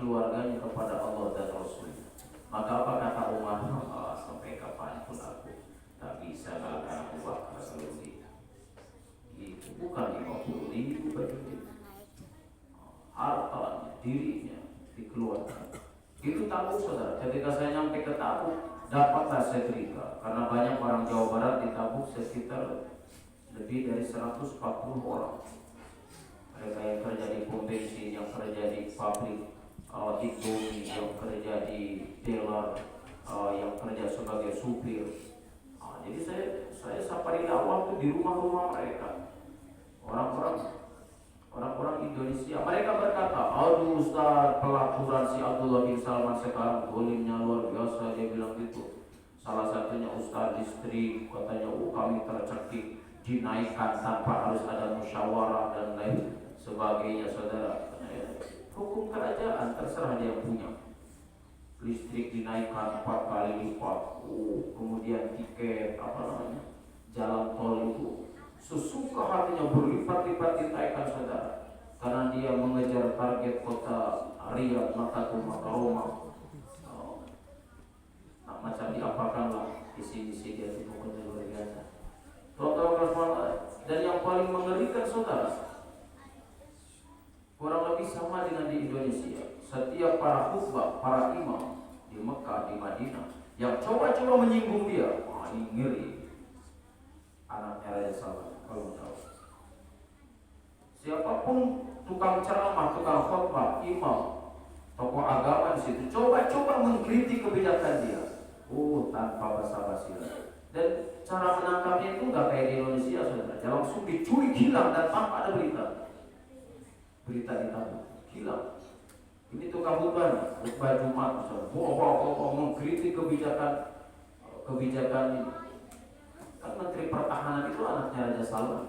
keluarganya kepada Allah dan Rasulnya. Maka apa kata Umar? Sampai kapanpun aku tak bisa mengalahkan Abu Bakar kalau gitu. Itu bukan 50.000 baju itu, hartanya, dirinya dikeluarkan. Itu Tabuk, saudara. Ketika saya nyampe ke Tabuk, dapatlah setrika. Karena banyak orang Jawa Barat di Tabuk, sekitar lebih dari 140 orang. Mereka yang kerja di pom bensin, yang kerja di pabrik Indomie, yang kerja di dealer, yang kerja sebagai supir. Jadi saya safari dakwah tuh di rumah-rumah mereka. Orang-orang Indonesia. Mereka berkata, aduh Ustaz, pelaturan si Abdullah bin Salman sekarang golimnya luar biasa. Dia bilang gitu. Salah satunya Ustaz listrik, katanya kami tercekik, dinaikkan tanpa harus ada musyawarah dan lain sebagainya, saudara. Hukum kerajaan terserah dia yang punya. Listrik dinaikkan 4 kali lipat. Kemudian tiket jalan tol itu sesuka hatinya berlipat-lipat dinaikkan, saudara. Karena dia mengejar target kota Riyadh, Makassar, Roma. Macam diapakanlah isi-isi dia itu pokoknya luar biasa. Dan yang paling mengerikan, saudara, kurang lebih sama dengan di Indonesia. Setiap para khutbah, para imam di Mekah, di Madinah yang coba-coba menyinggung dia, ini ngeri. Anaknya Raja Salman, kalau tahu. Siapapun tukang ceramah, tukang khutbah, imam, tokoh agama di situ, coba-coba mengkritik kebijakan dia. Tanpa basa-basi. Dan cara menangkapnya itu nggak kayak di Indonesia, saudara. Dia langsung diculik, hilang, dan tanpa ada berita ditambah, hilang. Ini tukang khutbah Jumat, misalnya, mengkritik kebijakan ini. Kan Menteri Pertahanan itu anaknya Raja Salman.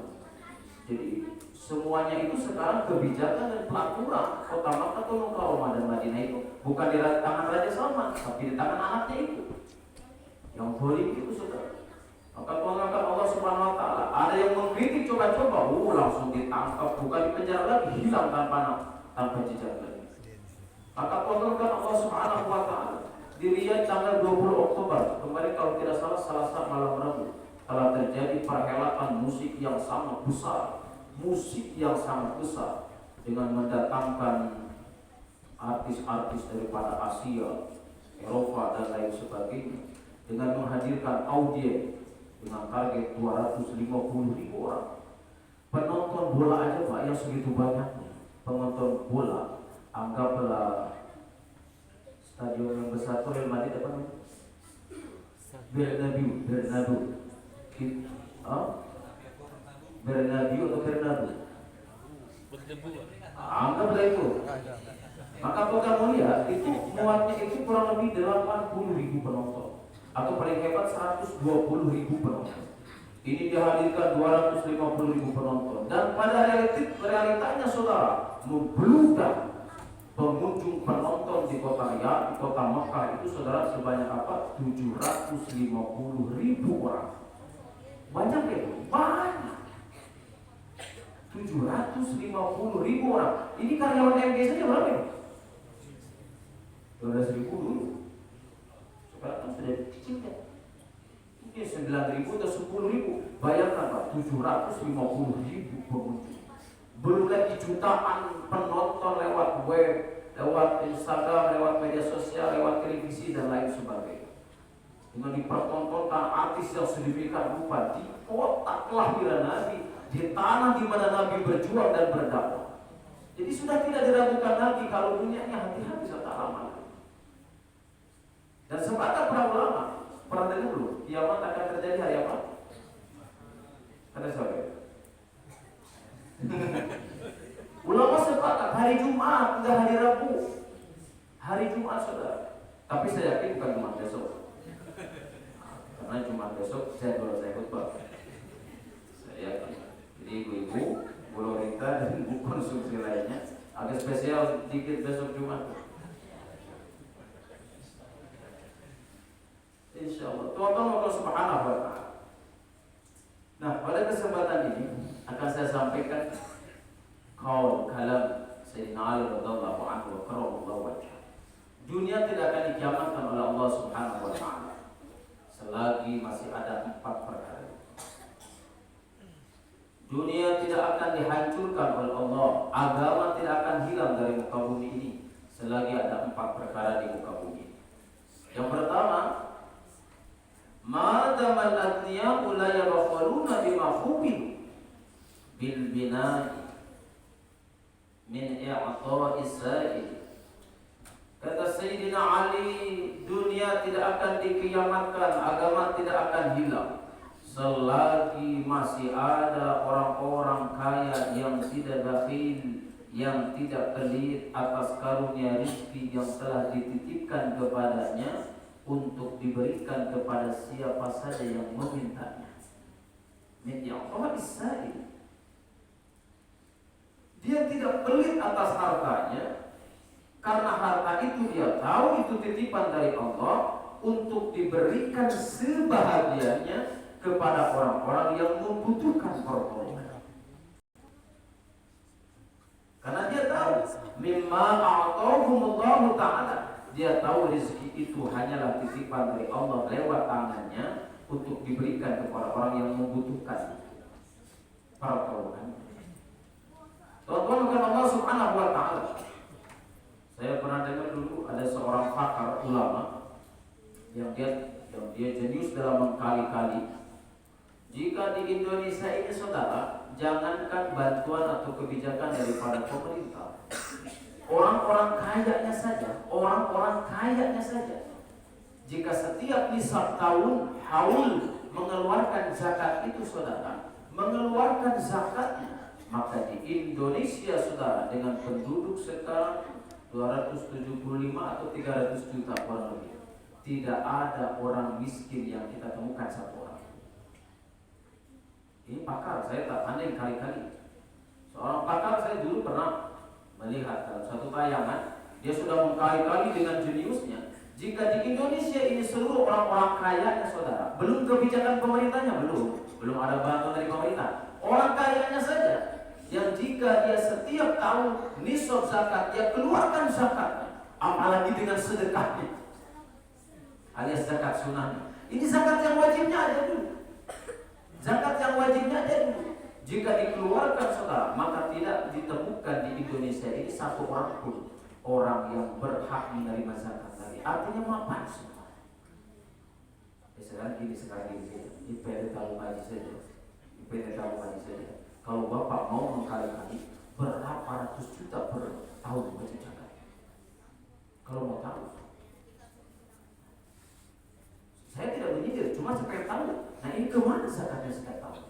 Jadi semuanya itu sekarang kebijakan dan pelaturan kota Makkah, Roma dan Madinah itu bukan di tangan Raja Salman, tapi di tangan anaknya itu. Yang boleh itu, saudara. Maka Tuhan Allah Subhanahu Wa Taala ada yang mengkritik coba-coba, langsung ditangkap, bukan dipenjara lagi, hilang tanpa jejak lagi. Maka Tuhan Allah Subhanahu Wa Taala di Riyadh tanggal 20 Oktober kemarin, kalau tidak salah Selasa malam Rabu, telah terjadi perhelatan musik yang sangat besar, dengan mendatangkan artis-artis daripada Asia, Eropa dan lain sebagainya, dengan menghadirkan audiens dengan target 250.000 orang. Penonton bola aja Pak yang segitu banyaknya. Penonton bola, anggaplah stadion yang besar tuh Real Madrid apa namanya? Bernabeu atau Bernabeu? Anggaplah itu. Maka kalau kamu lihat itu muatnya itu kurang lebih 80.000 penonton, atau paling hebat 120.000 penonton. Ini dihadirkan 250.000 penonton, dan pada realitanya, saudara, membludak pengunjung penonton di kota Riyadh, di kota Mekah itu, saudara, sebanyak 750.000 orang. Banyak ya? Banyak. 750.000 orang. Ini karyawan MG saja berapa ya? 12.000 dulu. Sekarang kan sudah kecil ya. Mungkin 9.000 atau 10.000. Bayangkan Pak, 750.000 pengunjung. Belum lagi jutaan penonton lewat web, lewat Instagram, lewat media sosial, lewat televisi dan lain sebagainya. Dengan dipertontonkan artis yang sedemikian rupa di kota kelahiran Nabi, di tanah di mana Nabi berjuang dan berdakwah. Jadi sudah tidak diragukan lagi kalau dunianya hati-hati serta aman. Dan sepakat para ulama, pernah dengar dulu, kiamat akan terjadi hari apa? Kata siapa? Ulama sepakat hari Jumat, enggak hari Rabu. Hari Jumat, saudara. Tapi saya yakin bukan Jumat besok. Karena Jumat besok saya khutbah. Saya yakin. Jadi ibu-ibu, Bu Lorita dan ibu konsumsi lainnya agak spesial sedikit besok Jumat. Insyaallah. Tuhan Allah Subhanahu Wa Taala. Nah, pada kesempatan ini akan saya sampaikan kalam Sayyidina Ali radhiyallahu anhu wa karramallahu wajhahu. Dunia tidak akan dikiamatkan oleh Allah Subhanahu wa taala selagi masih ada 4 perkara. Dunia tidak akan dihancurkan oleh Allah, agama tidak akan hilang dari muka bumi ini selagi ada 4 perkara di muka bumi. Yang pertama, madamal adniya'u la yabkhaluna bima khubiru bil bina'i min i'ta'is sa'il. Kata Sayyidina Ali, dunia tidak akan dikiamatkan, agama tidak akan hilang selagi masih ada orang-orang kaya yang tidak bakhil, yang tidak pelit atas karunia rezeki yang telah dititipkan kepadanya untuk diberikan kepada siapa saja yang memintanya. Dia tidak pelit atas hartanya, karena harta itu dia tahu itu titipan dari Allah untuk diberikan sebahagiannya kepada orang-orang yang membutuhkan pertolongan. Karena dia tahu mimma a'tahumullahu ta'ala, dia tahu rezeki itu hanyalah titipan dari Allah lewat tangannya untuk diberikan kepada orang yang membutuhkan pertolongan. Tuhan bukan Allah Subhanahu wa taala. Saya pernah dengar dulu ada seorang pakar ulama yang dia jenius dalam mengkali-kali. Jika di Indonesia ini saudara, jangankan bantuan atau kebijakan daripada pemerintah, orang-orang kayanya saja, jika setiap nisab tahun haul mengeluarkan zakat itu saudara, mengeluarkan zakatnya, maka di Indonesia saudara dengan penduduk sekarang 275 atau 300 juta kurang lebih, tidak ada orang miskin yang kita temukan satu orang. Ini pakar, saya tak pandai kali-kali. Seorang pakar saya dulu pernah melihat dalam satu tayangan, dia sudah mengkali-kali dengan jeniusnya. Jika di Indonesia ini seluruh orang-orang kayanya saudara, belum kebijakan pemerintahnya, belum ada bantuan dari pemerintah, orang kayanya saja, yang jika dia setiap tahun nisab zakat, dia keluarkan zakatnya, apalagi dengan sedekahnya alias zakat sunnahnya. Ini zakat yang wajibnya ada dulu. Zakat yang wajibnya ada dulu. Jika dikeluarkan saudara, maka tidak ditemukan di Indonesia ini satu orang pun orang yang berhak menerima zakat lagi. Artinya mapan semua. Sekarang gini saja. IPD tahu haji saja. Kalau Bapak mau mengkali-kali berapa ratus juta per tahun wajib zakat. Kalau mau tahu, saya tidak menyindir, cuma saya pengen tahu. Nah ini kemana zakatnya setiap tahun?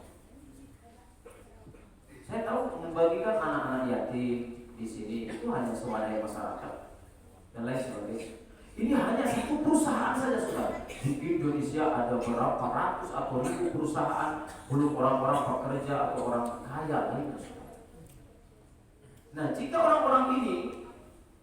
Saya tahu membagikan anak-anak yatim di sini itu hanya swadaya masyarakat dan lain sebagainya. Ini hanya satu perusahaan saja saudara. Di Indonesia ada berapa ratus atau ribu perusahaan, belum orang-orang pekerja atau orang kaya lainnya. Nah, jika orang-orang ini,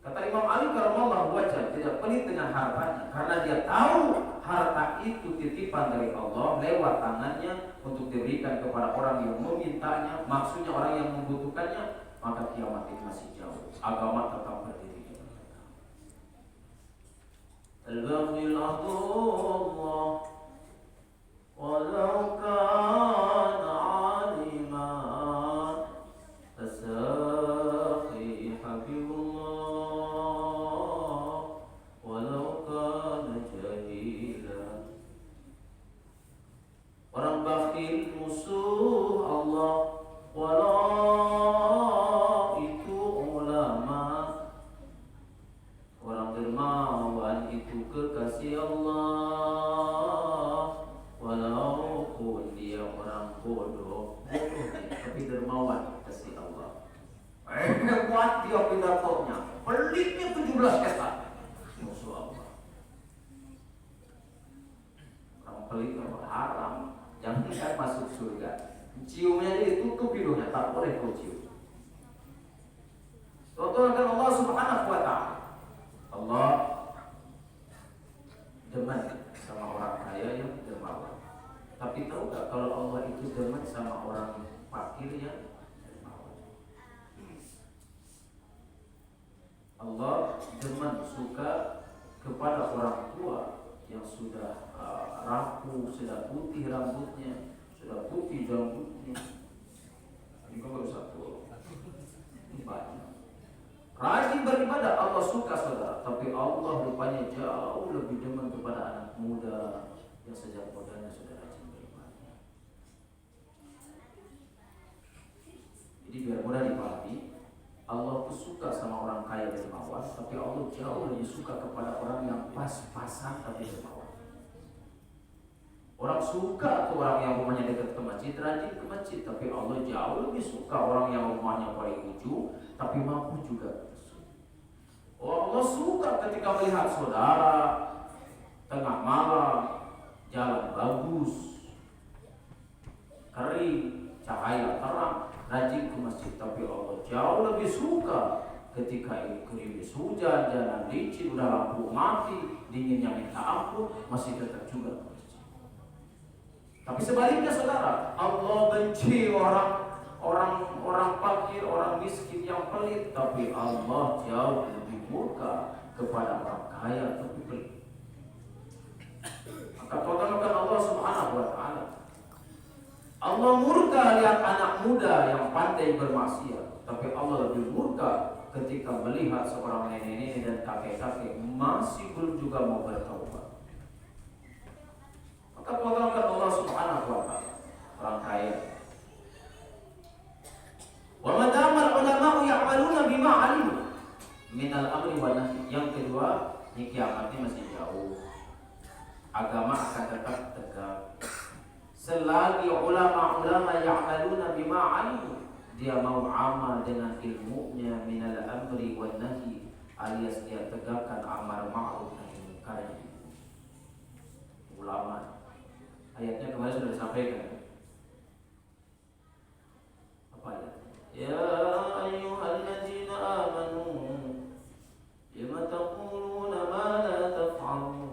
kata Imam Ali karamallahu wajhah, tidak pelit dengan hartanya, karena dia tahu harta itu titipan dari Allah lewat tangannya untuk diberikan kepada orang yang memintanya, maksudnya orang yang membutuhkannya, maka kiamat itu masih jauh. Agama tetap berdiri. Al-baghil Allah walau kana aliman tasakhi habibullah walau kana jahila. Orang bakhil musuh Allah walau itu ulama. Orang dermawan itu kekasih Allah walaupun dia orang bodoh, tapi dermawan kasih Allah. Kuat dia pidatonya, pelitnya 17 kata musuh Allah. Orang pelit haram, jangan kan masuk surga. Ciumnya dia ditutup hidungnya, tak boleh kau cium. Contohkan Allah Subhanahu wa ta'ala. Allah demen sama orang kaya yang dermawan. Tapi tahu gak kalau Allah itu demen sama orang fakir yang dermawan? Allah demen suka kepada orang tua yang sudah rapuh, sudah putih rambutnya, sudah putih janggutnya. Ini kok baru satu. Ini banyak. Rajin beribadah, Allah suka saudara. Tapi Allah rupanya jauh lebih demen kepada anak muda yang sejak mudanya sudah rajin beribadah. Jadi biar mudah dipahami, Allah tuh suka sama orang kaya dermawan, tapi Allah jauh lebih suka kepada orang yang pas-pasan tapi dermawan. Orang suka tuh orang yang rumahnya dekat ke masjid, rajin ke masjid, tapi Allah jauh lebih suka orang yang rumahnya paling ujung, tapi mampu juga. Oh, Allah suka ketika melihat saudara tengah malam, jalan bagus, kering, cahaya terang, rajin ke masjid, tapi Allah jauh lebih suka ketika gerimis hujan, jalan licin, udah lampu mati, dinginnya minta ampun, masih tetap juga ke masjid. Tapi sebaliknya saudara, Allah benci orang fakir, orang miskin yang pelit, tapi Allah jauh lebih murka kepada orang kaya tapi pelit. Maka katakan Allah Subhanahu wa taala, Allah murka lihat anak muda yang pandai bermaksiat, tapi Allah lebih murka ketika melihat seorang nenek-nenek dan kakek-kakek masih belum juga mau bertaubat. Maka katakan Allah Subhanahu wa taala, orang kaya. Wa madamal ulama'u ya'maluna bima 'alimu minal amri wan nahi. Yang kedua, ini kiamatnya masih jauh. Agama akan tetap tegak selagi ulama-ulama ya'maluna bima 'alimu, dia mau amal dengan ilmunya minal amri wan nahi, alias dia tegakkan amar ma'ruf nahi munkar. Ulama, ayatnya kemarin sudah disampaikan. Apa ya? Ya ayyuhalladzina amanu lima taquluna ma la taf'alun.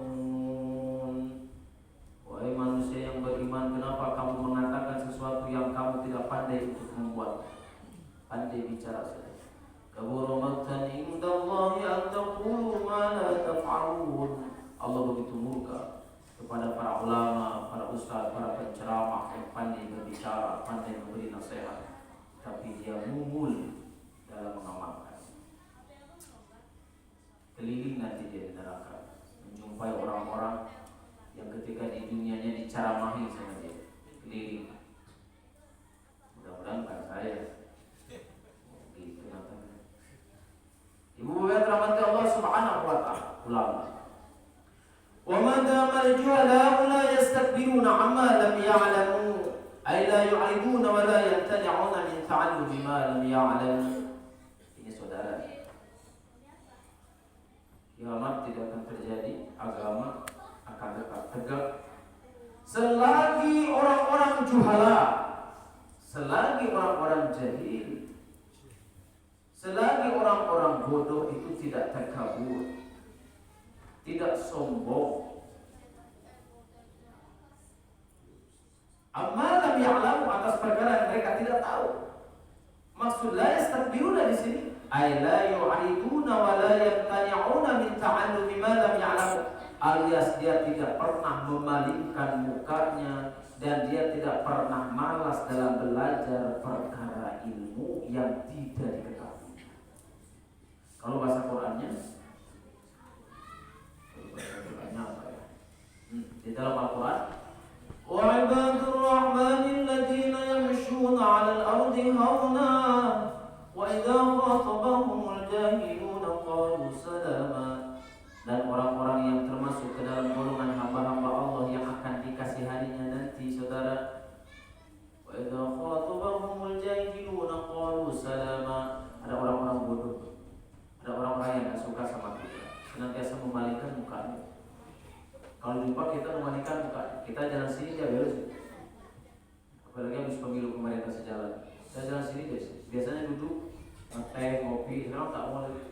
Wahai manusia yang beriman, kenapa kamu mengatakan sesuatu yang kamu tidak pandai untuk membuat? Pandai bicara saja. Kabura maqtan indallahi an taqulu ma la taf'alun. Allah begitu murka kepada para ulama, para ustaz, para penceramah yang pandai berbicara, pandai memberi nasihat, tapi dia mungul dalam mengamalkan. Keliling nanti dia di neraka, menjumpai orang-orang yang ketika di dunianya diceramahi sama dia, keliling. Mudah-mudahan bukan saya. Gitu namanya. Ibu yang rahmati Allah Subhanahu wa taala, ulama. Wa ma damal juhala la yastakbiruna amma lam ya'lamu. Ay la yu'riduna wa la yamtani'una min ta'allumi ma lam ya'lam. Ini saudara, kiamat tidak akan terjadi, agama akan tetap tegak selagi orang-orang juhala, selagi orang-orang jahil, selagi orang-orang bodoh itu tidak takabur, tidak sombong. Amma lam ya'lamu, atas perkara yang mereka tidak tahu. Maksud la yastakbiruna di sini ay la yu'riduna wa la yamtani'una min ta'allumi ma lam ya'lamu, alias dia tidak pernah memalingkan mukanya dan dia tidak pernah malas dalam belajar perkara ilmu yang tidak diketahui. Kalau bahasa Qur'annya apa ya? Di dalam Al-Qur'an, وَعِبَادُ الرَّحْمَنِ الَّذِينَ يَمْشُونَ عَلَى الْأَرْضِ هَوْنًا وَإِذَا خَاطَبَهُمُ الْجَاهِلُونَ قَالُوا سَلَامًا. Dan orang-orang yang termasuk ke dalam golongan hamba-hamba Allah yang akan dikasihaninya nanti, saudara. وَإِذَا خَاطَبَهُمُ الْجَاهِلُونَ قَالُوا سَلَامًا. Ada orang-orang bodoh, ada orang-orang yang tidak suka sama kita, senantiasa memalingkan mukanya. Kalau jumpa kita memalingkan muka, kita jalan sini dia beres. Apalagi habis pemilu kemarin kita sejalan, saya jalan sini guys. Biasanya duduk, teh, kopi, sekarang tak mau lagi.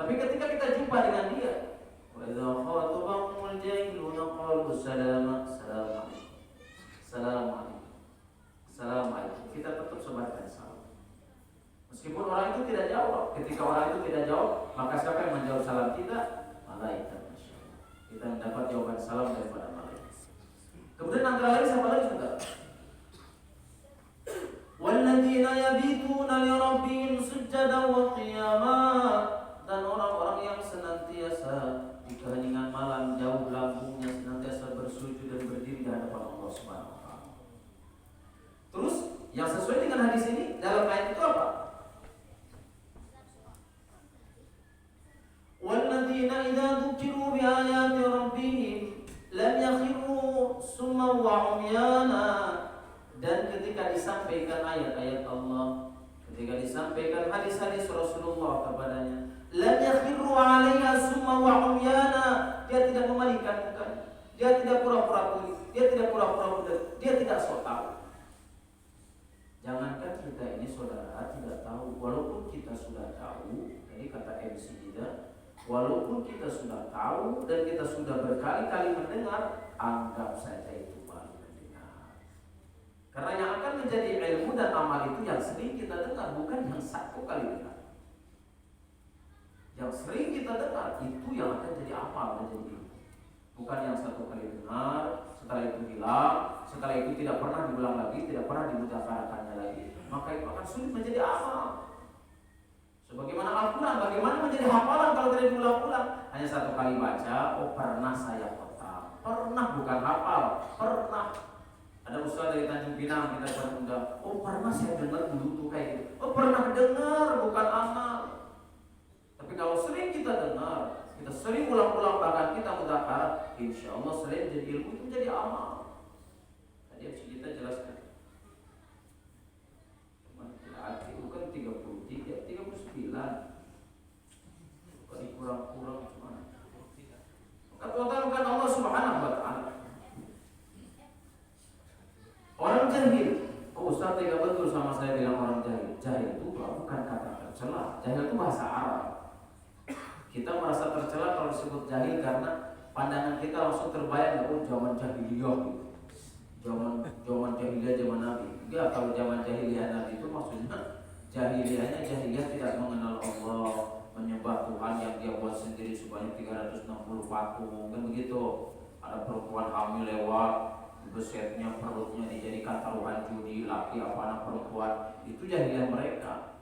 Tapi ketika kita jumpa dengan dia, wa idza khatabahumul jahiluna qalu salama, assalamualaikum, assalamualaikum, assalamualaikum. Kita tetap sebarkan salam. Meskipun orang itu tidak jawab, ketika orang itu tidak jawab, maka siapa yang menjawab salam kita? Malaikat. kita mendapat jawaban salam daripada malaikat. Kemudian antara lain siapa lagi sudah? Walladzina yabituna li rabbihim sujjadan wa qiyama, dan orang-orang yang senantiasa di keheningan malam jauh lambungnya senantiasa bersujud dan berdiri di hadapan Allah Subhanahu wa taala. Terus yang sesuai dengan hadis ini dalam ayat itu apa? Walladzina idza dzukiru bi ayati rabbihim lam yakhiru summan wa umyana, dan ketika disampaikan ayat-ayat Allah, ketika disampaikan hadis-hadis Rasulullah kepadanya, lam yakhiru 'alaiha summan wa umyana, dia tidak memalingkan muka, dia tidak pura-pura tuli, dia tidak pura-pura buta, dia tidak sok tahu. Jangankan kita ini saudara tidak tahu, walaupun kita sudah tahu, tadi kata MC Ida, walaupun kita sudah tahu dan kita sudah berkali-kali mendengar, anggap saja itu baru mendengar. Karena yang akan menjadi ilmu dan amal itu yang sering kita dengar, bukan yang satu kali dengar. Yang sering kita dengar itu yang akan jadi amal dan jadi ilmu. Bukan yang satu kali dengar, setelah itu hilang, setelah itu tidak pernah diulang lagi, tidak pernah dimudzakarahkannya lagi, maka itu akan sulit menjadi amal. Sebagaimana Al-Quran, bagaimana menjadi hafalan kalau tidak diulang-ulang? Hanya satu kali baca, oh pernah saya hafal, pernah, bukan hafal, pernah. Ada ustaz dari Tanjung Pinang kita undang, oh pernah saya dengar dulu tuh kayak gitu. Oh pernah dengar, bukan amal. Tapi kalau sering kita dengar, kita sering ulang-ulang, bahkan kita mudzakarah, insya Allah sering jadi ilmu itu menjadi amal. Tadi kita jelaskan. Bukan 33, 39. Bukan kurang-kurang cuma. Katakan Allah Subhanahu wa taala. Orang jahil, oh Ustaz tidak betul sama saya bilang orang jahil. Jahil itu bukan kata tercela. Jahil itu bahasa Arab. Kita merasa tercela kalau disebut jahil karena pandangan kita langsung terbayang, oh zaman jahiliyah gitu. Zaman jahiliyah zaman Nabi. Enggak, kalau zaman jahiliyah Nabi itu maksudnya jahiliyahnya jahiliyah tidak mengenal Allah, menyembah Tuhan yang dia buat sendiri sebanyak 360 patung, kan begitu. Ada perempuan hamil lewat, besetnya perutnya dijadikan taruhan judi, laki apa anak perempuan, itu jahiliyah mereka.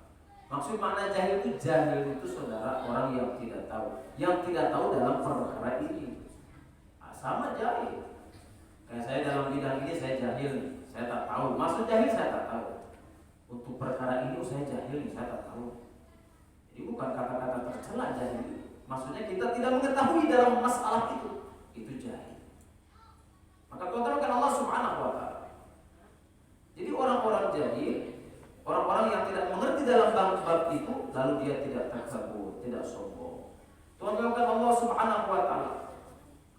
Maksud makna jahil itu saudara orang yang tidak tahu dalam perkara ini. Sama jahil. Kayak saya dalam bidang ini saya jahil, saya tak tahu. Maksud jahil saya tak tahu. Untuk perkara ini saya jahil, saya tak tahu. Jadi bukan kata-kata tercela jahil. Maksudnya kita tidak mengetahui dalam masalah itu. Itu jahil. Maka kontrolkan Allah Subhanahu wa taala. Jadi orang-orang jahil, orang-orang yang tidak mengerti dalam bab itu, lalu dia tidak takabur, tidak sombong. Kontrolkan Allah Subhanahu wa taala.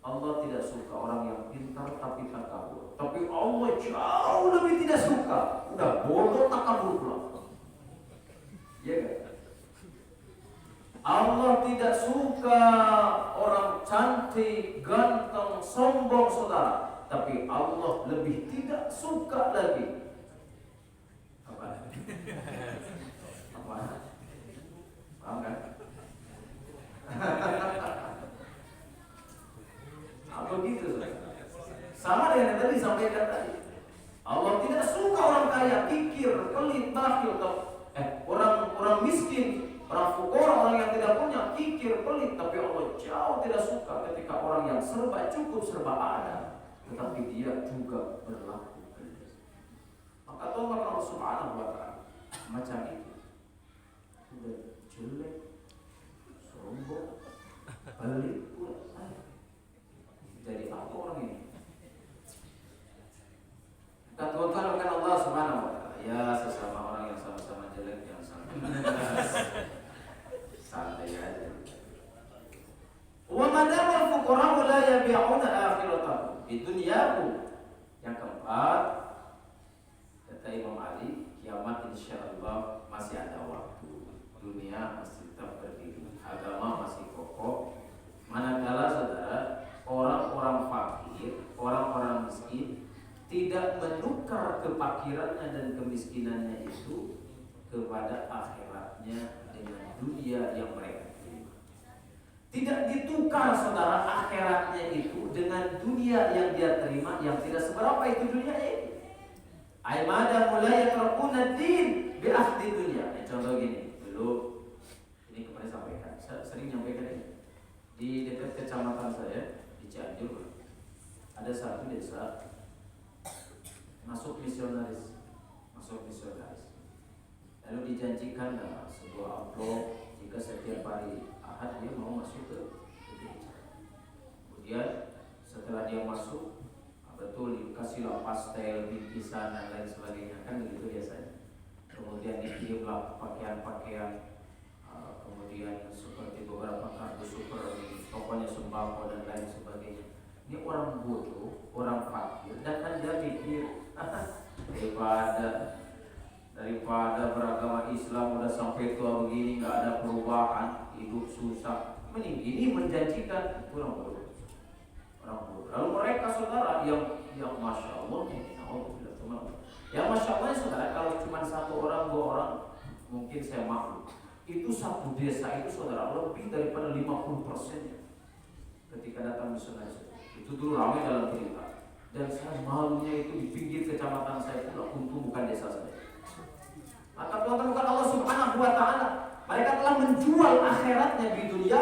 Allah tidak suka orang yang pintar tapi takabur. Tapi Allah jauh lebih tidak suka. Udah bodoh takabur pula. Iya kan? Allah tidak suka orang cantik, ganteng, sombong saudara. Tapi Allah lebih tidak suka lagi. Apa? Apa? Paham kan? Apa gitu? Sama dengan yang tadi disampaikan tadi. Allah tidak suka orang kaya, kikir, pelit, bakhil, orang miskin, orang fukara, orang yang tidak punya, kikir, pelit. Tapi Allah jauh tidak suka ketika orang yang serba cukup, serba ada, tetapi dia juga berlaku pelit. Maka Tuhan Allah Subhanahu wa taala macam itu. Sudah jelek, sombong, pelit pula. Jadi apa orang ini? Katakan Allah Subhanahu wa taala, ya sesama orang yang sama-sama jelek yang sama. Santai aja. Wa madama al-fuqara la yabi'una akhiratahum di dunyahu. Yang keempat, kata Imam Ali, kiamat insyaallah masih ada waktu. Dunia masih tetap berdiri, agama masih kokoh. Manakala saudara, orang-orang fakir, orang-orang miskin tidak menukar kefakirannya dan kemiskinannya itu kepada akhiratnya dengan dunia yang mereka terima. Tidak ditukar tukar saudara akhiratnya itu dengan dunia yang dia terima yang tidak seberapa itu dunia ini. Aimada mulai terkuna din bi ahdi dunia. Contoh gini, dulu ini kemarin sampaikan, saya sering nyampaikan ini. Di dekat kecamatan saya di Cianjur ada satu desa masuk misionaris. Lalu dijanjikan sebuah amplop jika setiap hari Ahad dia mau masuk ke gereja. Kemudian setelah dia masuk, betul dikasihlah pastel, bingkisan dan lain sebagainya, kan begitu biasanya. Kemudian dikirimlah pakaian-pakaian, kemudian seperti beberapa kartu super, pokoknya sembako dan lain sebagainya. Ini orang bodoh, orang fakir, dan kan dia mikir daripada beragama Islam udah sampai tua begini nggak ada perubahan, hidup susah, mending ini menjanjikan. Orang bodoh. Lalu mereka saudara yang masya Allah, yang masya Allah saudara, kalau cuma satu orang, dua orang mungkin saya maklum. Itu satu desa itu saudara lebih daripada 50% ketika datang misionaris. Itu dulu ramai dalam cerita. Dan saya malunya itu di pinggir kecamatan saya pula, untung bukan desa saya. Maka Tuhan bukan Allah Subhanahu wa Ta'ala. Mereka telah menjual akhiratnya di dunia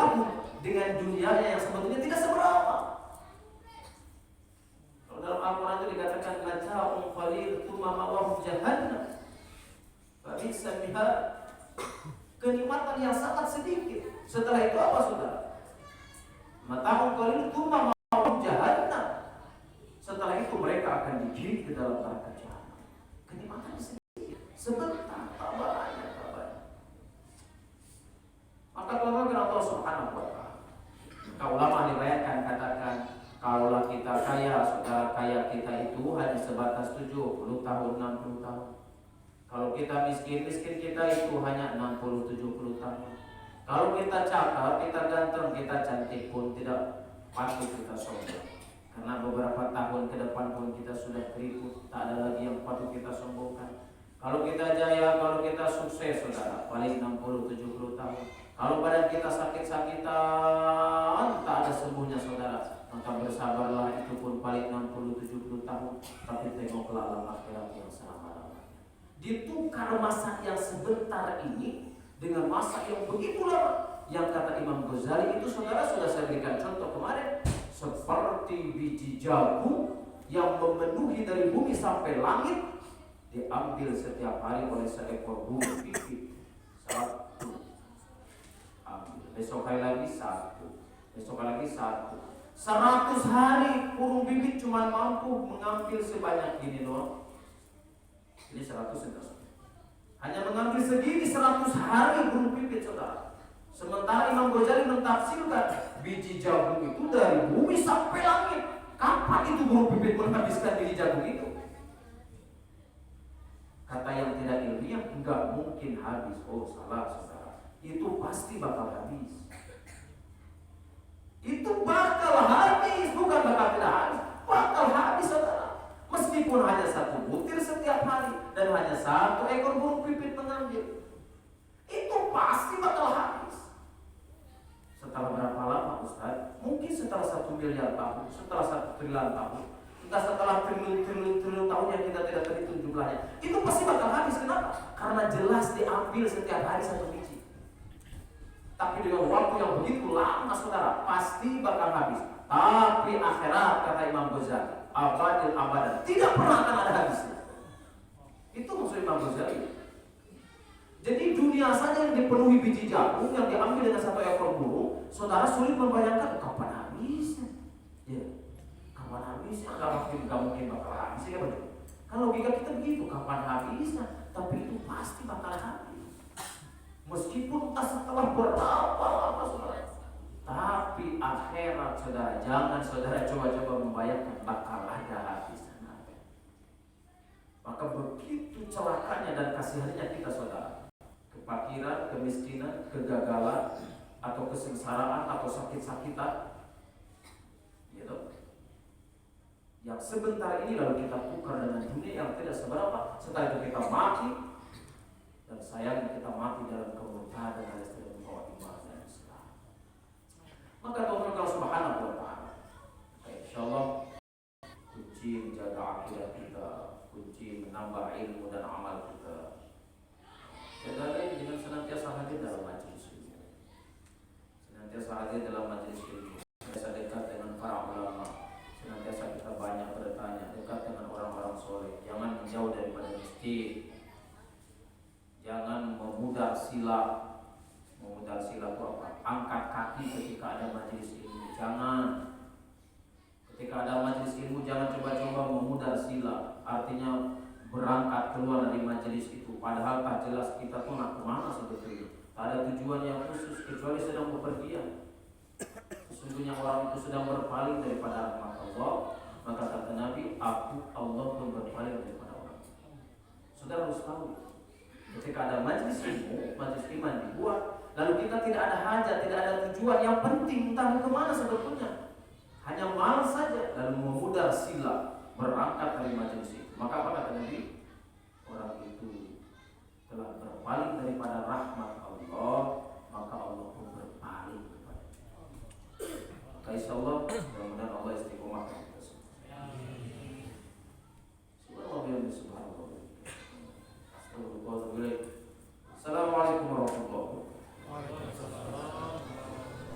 dengan dunianya yang sebetulnya tidak seberapa. Kalau dalam Al-Quran itu dikatakan mata'un qalil tsumma ma'wahum jahannam. Fabisa biha, kenikmatan yang sangat sedikit. Setelah itu apa saudara? Mata'un qalil tsumma ma'wahum jahannam. Setelah itu mereka akan digiring ke dalam neraka jahanam. Kenikmatan sedikit, sebentar, tak banyak. Maka Tuhan Allah Subhanahu wa Ta'ala. Maka ulama diriwayatkan katakan, kalaulah kita kaya, saudara kaya kita itu hanya sebatas 70 tahun, 60 tahun. Kalau kita miskin kita itu hanya 60-70 tahun. Kalau kita cakap, kita ganteng, kita cantik pun tidak patut kita sombong. Karena beberapa tahun ke depan pun kita sudah keriput, tak ada lagi yang patut kita sombongkan. Kalau kita jaya, kalau kita sukses saudara, paling 60-70 tahun. Kalau badan kita sakit-sakitan, tak ada sembuhnya saudara, maka bersabarlah, itu pun paling 60-70 tahun. Tapi tengoklah alam akhirat yang selama-lamanya. Ditukar masa yang sebentar ini dengan masa yang begitu lama. Yang kata Imam Ghazali itu saudara, sudah saya berikan contoh kemarin, seperti biji jagung yang memenuhi dari bumi sampai langit, diambil setiap hari oleh seekor burung pipit. Satu, ambil. Besok hari lagi satu, besok hari lagi satu. 100 hari burung pipit cuma mampu mengambil sebanyak ini doang. Ini 100 saudara. Hanya mengambil segini 100 hari burung pipit saudara. Sementara Imam Ghazali mentafsirkan biji jagung itu dari bumi sampai langit. Kapan itu burung pipit menghabiskan biji jagung itu? Kata yang tidak ilmiah, enggak mungkin habis. Oh salah saudara, itu pasti bakal habis. Itu bakal habis, bukan bakal tidak habis. Bakal habis saudara. Meskipun hanya satu butir setiap hari dan hanya satu ekor burung pipit mengambil, itu pasti bakal habis. Setelah berapa lama Ustaz? Mungkin setelah 1 miliar tahun, setelah 1 triliun tahun, entah setelah triliun tahun yang kita tidak terhitung jumlahnya. Itu pasti bakal habis. Kenapa? Karena jelas diambil setiap hari satu biji. Tapi dengan waktu yang begitu lama saudara, pasti bakal habis. Tapi akhirat, kata Imam Ghazali, abadil abadan, tidak pernah akan ada habisnya. Itu maksud Imam Ghazali. Jadi dunia saja yang dipenuhi biji jagung yang diambil dengan satu ekor burung, saudara sulit membayangkan kapan habisnya. Ya, kapan habisnya? Gak mungkin bakal habis ya betul. Kan logika kita begitu, kapan habisnya? Tapi itu pasti bakal habis. Meskipun tak setelah berapa lama saudara. Tapi akhirat saudara, jangan saudara coba-coba membayangkan bakal ada habisnya. Maka begitu celakanya dan kasihannya kita saudara. Kefakiran, kemiskinan, kegagalan, atau kesengsaraan, atau sakit-sakitan, gitu. Yang sebentar ini lalu kita tukar dengan dunia yang tidak seberapa. Setelah itu kita mati, dan sayangnya kita mati dalam kemurkaan dan alias tidak membawa iman dan Islam. Maka Tuhan menambah ilmu dan amal kita. Yang lain dengan senantiasa hadir dalam majelis ilmu, senantiasa hadir dalam majelis ilmu, senantiasa dekat dengan para ulama, senantiasa kita banyak bertanya, dekat dengan orang-orang soleh. Jangan menjauh daripada masjid, jangan memudar sila. Memudar sila itu apa? Angkat kaki ketika ada majelis ilmu. Jangan. Ketika ada majelis ilmu jangan coba-coba memudar sila. Artinya berangkat keluar dari majelis itu, padahal tak jelas kita tuh nak kemana sebetulnya. Tak ada tujuan yang khusus kecuali sedang bepergian. Sesungguhnya orang itu sedang berpaling daripada rahmat Allah. Maka kata Nabi, aku Allah pun berpaling daripada orang. Saudara harus tahu, ketika ada majelis ilmu, majelis iman dibuat, lalu kita tidak ada hajat, tidak ada tujuan yang penting entah mau kemana sebetulnya, hanya malas saja lalu memudar sila berangkat dari majelis itu. Maka apa kata Nabi? Orang itu telah berpaling daripada rahmat Allah, maka Allah pun berpaling kepada. Maka insya Allah